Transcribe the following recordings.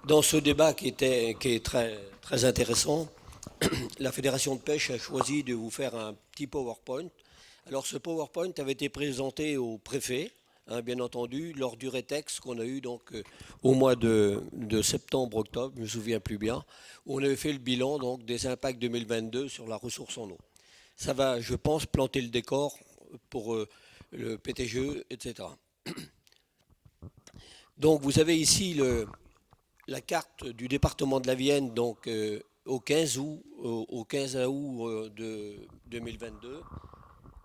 Dans ce débat qui est très, très intéressant, la Fédération de pêche a choisi de vous faire un petit PowerPoint. Alors ce PowerPoint avait été présenté au préfet, hein, bien entendu, lors du RETEX qu'on a eu donc au mois de septembre-octobre, je ne me souviens plus bien, où on avait fait le bilan donc, des impacts 2022 sur la ressource en eau. Ça va, je pense, planter le décor pour le PTGE, etc. Donc vous avez ici la carte du département de la Vienne donc, au 15 août, au 15 août de 2022.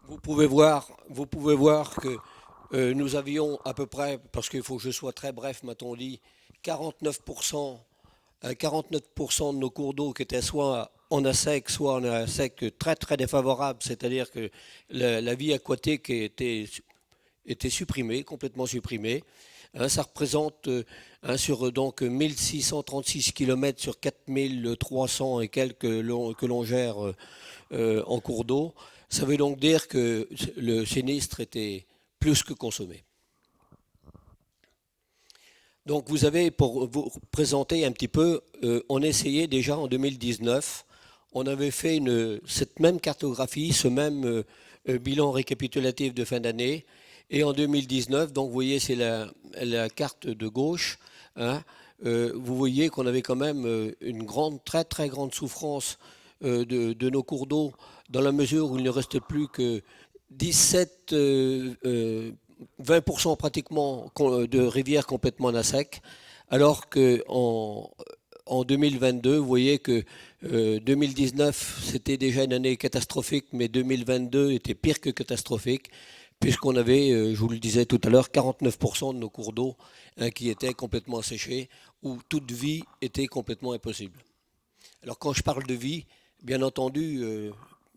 Vous pouvez voir que nous avions à peu près, parce qu'il faut que je sois très bref, m'a-t-on dit, 49%, 49% de nos cours d'eau qui étaient soit en ASEC, soit en ASEC très très défavorable, c'est-à-dire que la vie aquatique était supprimée, complètement supprimée. Hein, ça représente sur donc 1636 km sur 4300 et quelques que l'on gère en cours d'eau. Ça veut donc dire que le sinistre était plus que consommé. Donc vous avez, pour vous présenter un petit peu, on essayait déjà en 2019, on avait fait cette même cartographie, ce même bilan récapitulatif de fin d'année. Et en 2019, donc vous voyez, c'est la carte de gauche, hein, vous voyez qu'on avait quand même une grande, très très grande souffrance de nos cours d'eau, dans la mesure où il ne restait plus que 17, 20% pratiquement de rivières complètement à sec, alors qu'en 2022, vous voyez que 2019, c'était déjà une année catastrophique, mais 2022 était pire que catastrophique, puisqu'on avait, je vous le disais tout à l'heure, 49% de nos cours d'eau hein, qui étaient complètement asséchés, où toute vie était complètement impossible. Alors quand je parle de vie, bien entendu,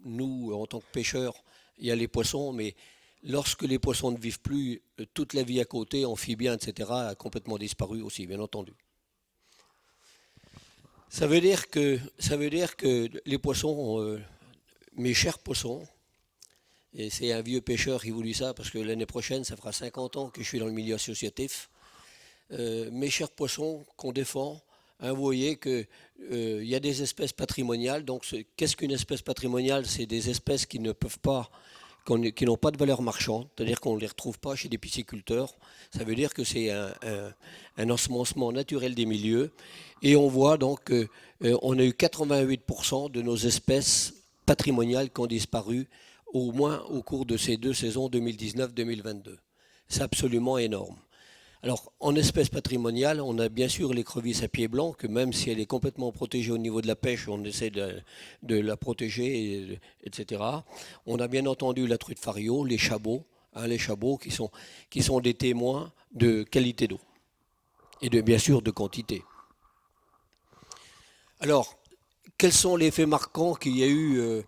nous, en tant que pêcheurs, il y a les poissons, mais lorsque les poissons ne vivent plus, toute la vie à côté, amphibiens, etc., a complètement disparu aussi, bien entendu. Ça veut dire que les poissons, mes chers poissons, et c'est un vieux pêcheur qui vous dit ça, parce que l'année prochaine, ça fera 50 ans que je suis dans le milieu associatif, mes chers poissons qu'on défend, hein, vous voyez qu'il y a des espèces patrimoniales. Donc, qu'est-ce qu'une espèce patrimoniale? C'est des espèces qui ne peuvent pas, qui n'ont pas de valeur marchande, c'est-à-dire qu'on ne les retrouve pas chez des pisciculteurs. Ça veut dire que c'est un ensemencement naturel des milieux. Et on voit donc qu'on a eu 88% de nos espèces patrimoniales qui ont disparu, au moins au cours de ces deux saisons 2019-2022. C'est absolument énorme. Alors, en espèces patrimoniales, on a bien sûr l'écrevisse à pied blanc, que même si elle est complètement protégée au niveau de la pêche, on essaie de la protéger, etc. On a bien entendu la truite fario, hein, les chabots qui sont des témoins de qualité d'eau et bien sûr de quantité. Alors, quels sont les faits marquants qu'il y a eu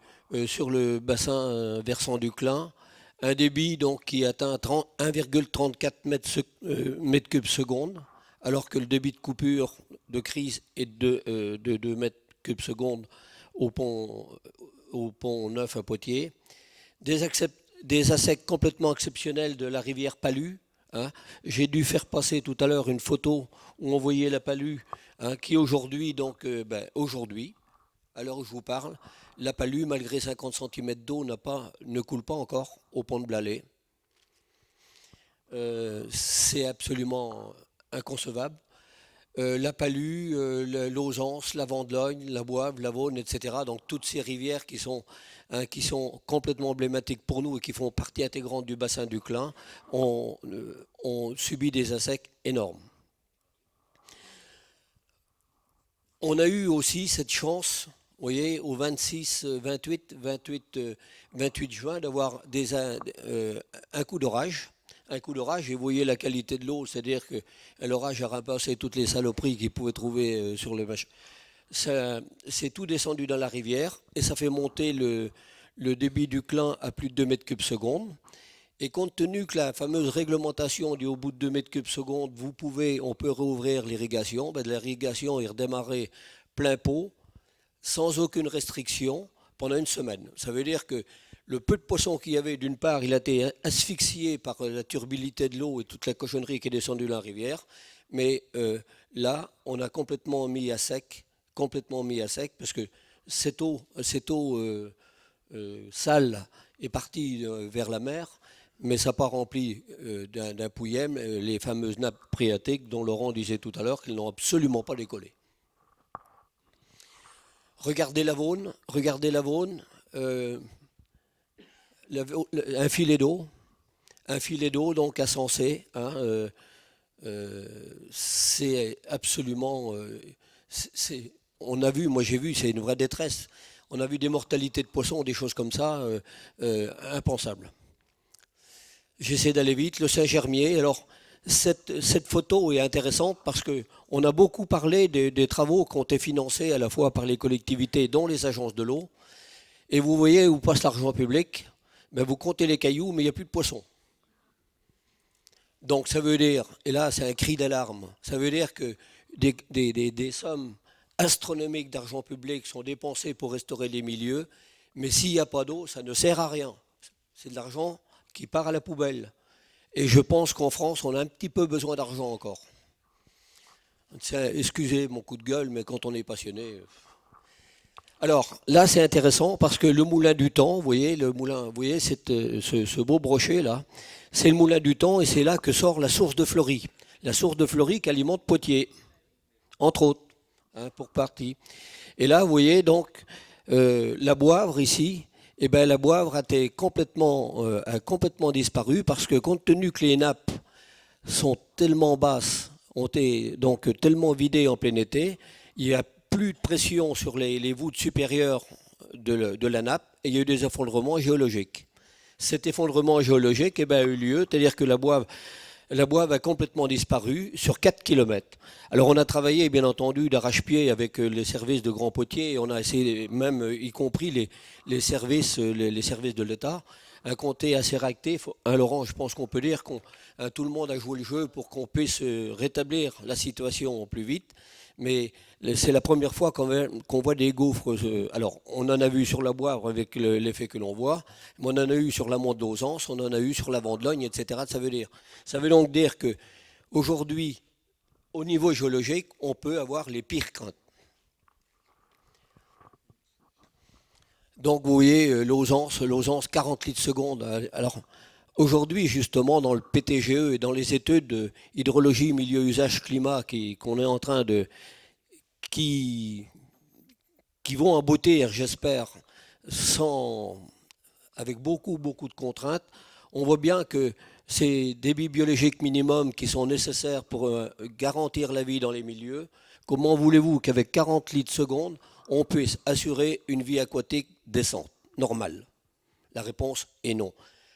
sur le bassin versant du Clin? Un débit donc, qui atteint 1,34 mètres cubes seconde, alors que le débit de coupure de crise est de 2 mètres cubes seconde au pont Neuf à Poitiers. Des assecs complètement exceptionnels de la rivière Palus. Hein. J'ai dû faire passer tout à l'heure une photo où on voyait la Palus, hein, qui aujourd'hui, aujourd'hui, à l'heure où je vous parle, la Palus, malgré 50 cm d'eau, ne coule pas encore au pont de Blalais. C'est absolument inconcevable. La Palus, l'Ausance, la Vendelogne, la Boive, la Vaune, etc. Donc toutes ces rivières qui sont complètement emblématiques pour nous et qui font partie intégrante du bassin du Clin ont subi des assecs énormes. On a eu aussi cette chance, vous voyez, au 28 juin, d'avoir un coup d'orage. Un coup d'orage, et vous voyez la qualité de l'eau, c'est-à-dire que l'orage a ramassé toutes les saloperies qu'il pouvait trouver sur le machin. C'est tout descendu dans la rivière et ça fait monter le débit du Clin à plus de 2 mètres cubes seconde. Et compte tenu que la fameuse réglementation dit au bout de 2 mètres cubes seconde, on peut rouvrir l'irrigation, l'irrigation est redémarrée plein pot, sans aucune restriction, pendant une semaine. Ça veut dire que le peu de poissons qu'il y avait, d'une part, il a été asphyxié par la turbidité de l'eau et toute la cochonnerie qui est descendue dans la rivière, Mais là, on a complètement mis à sec, parce que cette eau sale est partie vers la mer, mais ça n'a pas rempli d'un pouillem les fameuses nappes phréatiques dont Laurent disait tout à l'heure qu'elles n'ont absolument pas décollé. Regardez la Vaune, euh, un filet d'eau donc à Sensé, hein, c'est absolument, on a vu, moi j'ai vu, c'est une vraie détresse. On a vu des mortalités de poissons, des choses comme ça, impensables. J'essaie d'aller vite. Le Saint-Germier, alors cette photo est intéressante parce qu'on a beaucoup parlé des travaux qui ont été financés à la fois par les collectivités, dont les agences de l'eau. Et vous voyez où passe l'argent public, ben vous comptez les cailloux, mais il n'y a plus de poissons. Donc ça veut dire, et là c'est un cri d'alarme, ça veut dire que des sommes astronomiques d'argent public sont dépensées pour restaurer les milieux, mais s'il n'y a pas d'eau, ça ne sert à rien. C'est de l'argent qui part à la poubelle. Et je pense qu'en France, on a un petit peu besoin d'argent encore. Excusez mon coup de gueule, mais quand on est passionné. Alors là, c'est intéressant parce que le moulin du temps, vous voyez, vous voyez ce beau brochet là, c'est le moulin du temps et c'est là que sort la source de Fleury. La source de Fleury qui alimente Poitiers, entre autres, hein, pour partie. Et là, vous voyez donc la Boivre ici, eh ben, la Boivre a complètement disparu parce que compte tenu que les nappes sont tellement basses, ont été donc tellement vidées en plein été, il n'y a plus de pression sur les voûtes supérieures de la nappe et il y a eu des effondrements géologiques. Cet effondrement géologique a eu lieu, c'est-à-dire que la Boive a complètement disparu sur 4 kilomètres. Alors on a travaillé bien entendu d'arrache-pied avec les services de Grand Potier et on a essayé même, y compris les services de l'État, un comté assez réactif. Laurent, je pense qu'on peut dire que tout le monde a joué le jeu pour qu'on puisse rétablir la situation au plus vite. Mais c'est la première fois qu'on voit des gouffres. Alors, on en a vu sur la Boivre avec l'effet que l'on voit, mais on en a eu sur la Monte d'Ausance, on en a eu sur la Vendelogne, etc. Ça veut donc dire que aujourd'hui, au niveau géologique, on peut avoir les pires craintes. Donc, vous voyez, Lausance, 40 litres seconde. Alors, aujourd'hui, justement, dans le PTGE et dans les études de hydrologie, milieu, usage, climat qu'on est en train qui, qui vont aboutir, j'espère, avec beaucoup, beaucoup de contraintes, on voit bien que ces débits biologiques minimums qui sont nécessaires pour garantir la vie dans les milieux, comment voulez-vous qu'avec 40 litres seconde, on puisse assurer une vie aquatique décente, normale? La réponse est non.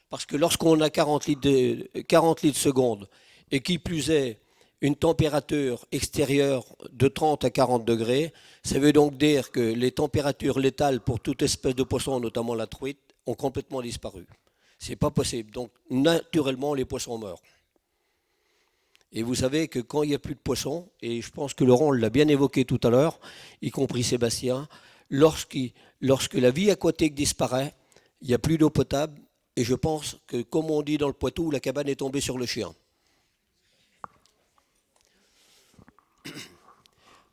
Parce que lorsqu'on a 40 litres seconde, et qui plus est une température extérieure de 30 à 40 degrés, ça veut donc dire que les températures létales pour toute espèce de poisson, notamment la truite, ont complètement disparu. C'est pas possible. Donc, naturellement, les poissons meurent. Et vous savez que quand il n'y a plus de poissons, et je pense que Laurent l'a bien évoqué tout à l'heure, y compris Sébastien, lorsque la vie aquatique disparaît, il n'y a plus d'eau potable, et je pense que, comme on dit dans le Poitou, la cabane est tombée sur le chien.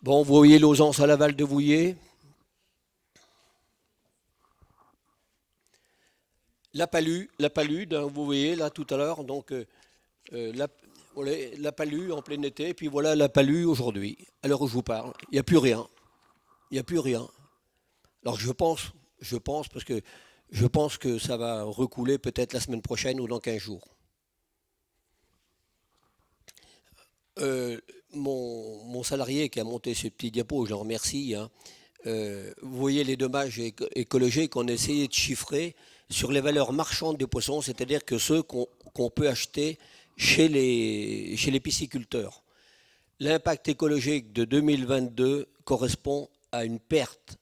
Bon, vous voyez Lausance à l'aval de Vouillé. La palude, hein, vous voyez là tout à l'heure, donc la palue en plein été, et puis voilà la palue aujourd'hui, à l'heure où je vous parle. Il n'y a plus rien. Il n'y a plus rien. Alors parce que je pense que ça va recouler peut-être la semaine prochaine ou dans 15 jours. Mon salarié qui a monté ce petit diapo, je le remercie, hein, vous voyez les dommages écologiques qu'on a essayé de chiffrer sur les valeurs marchandes des poissons, c'est-à-dire que ceux qu'on peut acheter chez les pisciculteurs. L'impact écologique de 2022 correspond à une perte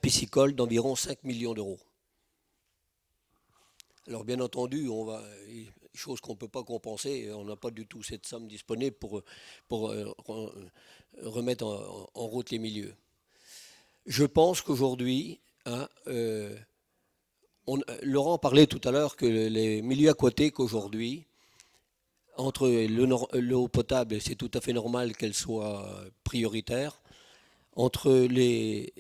piscicole d'environ 5 millions d'euros. Alors bien entendu, chose qu'on ne peut pas compenser, on n'a pas du tout cette somme disponible pour remettre en route les milieux. Je pense qu'aujourd'hui, hein, Laurent parlait tout à l'heure que les milieux aquatiques aujourd'hui, entre l'eau potable, et c'est tout à fait normal qu'elle soit prioritaire, entre les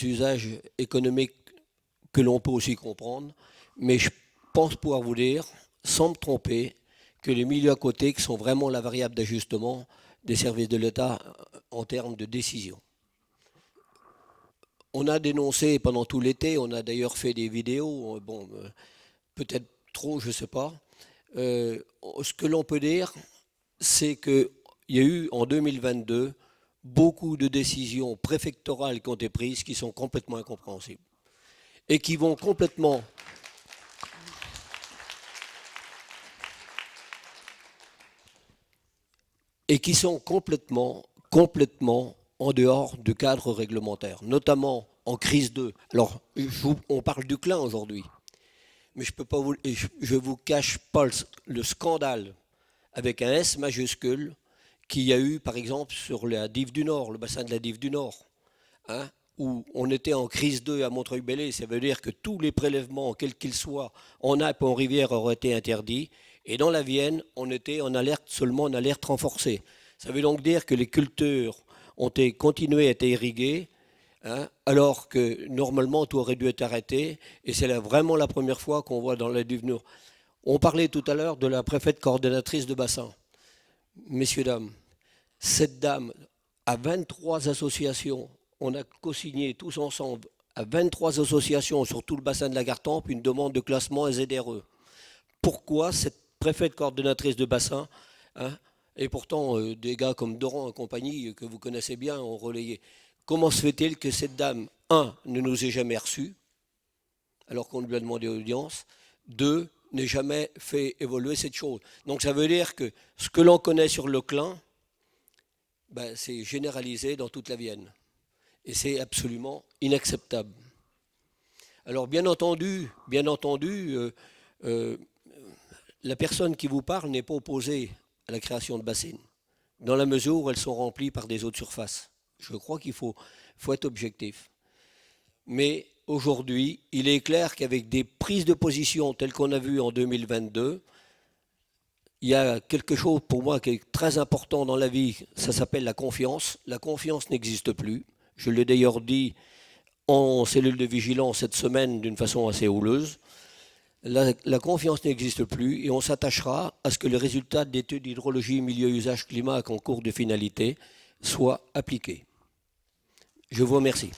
usages économiques que l'on peut aussi comprendre, mais je pense pouvoir vous dire, sans me tromper, que les milieux à côté qui sont vraiment la variable d'ajustement des services de l'État en termes de décision. On a dénoncé pendant tout l'été, on a d'ailleurs fait des vidéos, bon, peut-être trop, je ne sais pas. Ce que l'on peut dire, c'est qu'il y a eu en 2022 beaucoup de décisions préfectorales qui ont été prises qui sont complètement incompréhensibles et qui vont complètement et qui sont complètement en dehors du cadre réglementaire, notamment en crise 2. Alors, on parle du Clin aujourd'hui, mais je vous cache pas le scandale avec un S majuscule qu'il y a eu, par exemple, sur la Dive du Nord, le bassin de la Dive du Nord, hein, où on était en crise 2 à Montreuil-Bellay. Ça veut dire que tous les prélèvements, quels qu'ils soient, en nappe ou en rivière, auraient été interdits. Et dans la Vienne, on était en alerte, seulement en alerte renforcée. Ça veut donc dire que les cultures ont continué à être irriguées, hein, alors que normalement tout aurait dû être arrêté. Et c'est vraiment la première fois qu'on voit dans la Dive Nord. On parlait tout à l'heure de la préfète coordonnatrice de bassin. Messieurs, dames, cette dame a 23 associations. On a co-signé tous ensemble à 23 associations sur tout le bassin de la Gartempe une demande de classement SZRE. Pourquoi cette préfète coordonnatrice de bassin, hein, et pourtant des gars comme Doran et compagnie que vous connaissez bien ont relayé. Comment se fait-il que cette dame, ne nous ait jamais reçus, alors qu'on lui a demandé audience, n'ait jamais fait évoluer cette chose. Donc ça veut dire que ce que l'on connaît sur le Clin, ben, c'est généralisé dans toute la Vienne. Et c'est absolument inacceptable. Alors bien entendu, la personne qui vous parle n'est pas opposée à la création de bassines, dans la mesure où elles sont remplies par des eaux de surface. Je crois qu'il faut être objectif. Mais aujourd'hui, il est clair qu'avec des prises de position telles qu'on a vues en 2022, il y a quelque chose pour moi qui est très important dans la vie, ça s'appelle la confiance. La confiance n'existe plus. Je l'ai d'ailleurs dit en cellule de vigilance cette semaine d'une façon assez houleuse. La confiance n'existe plus et on s'attachera à ce que les résultats d'études d'hydrologie, milieu, usage, climat en cours de finalité soient appliqués. Je vous remercie.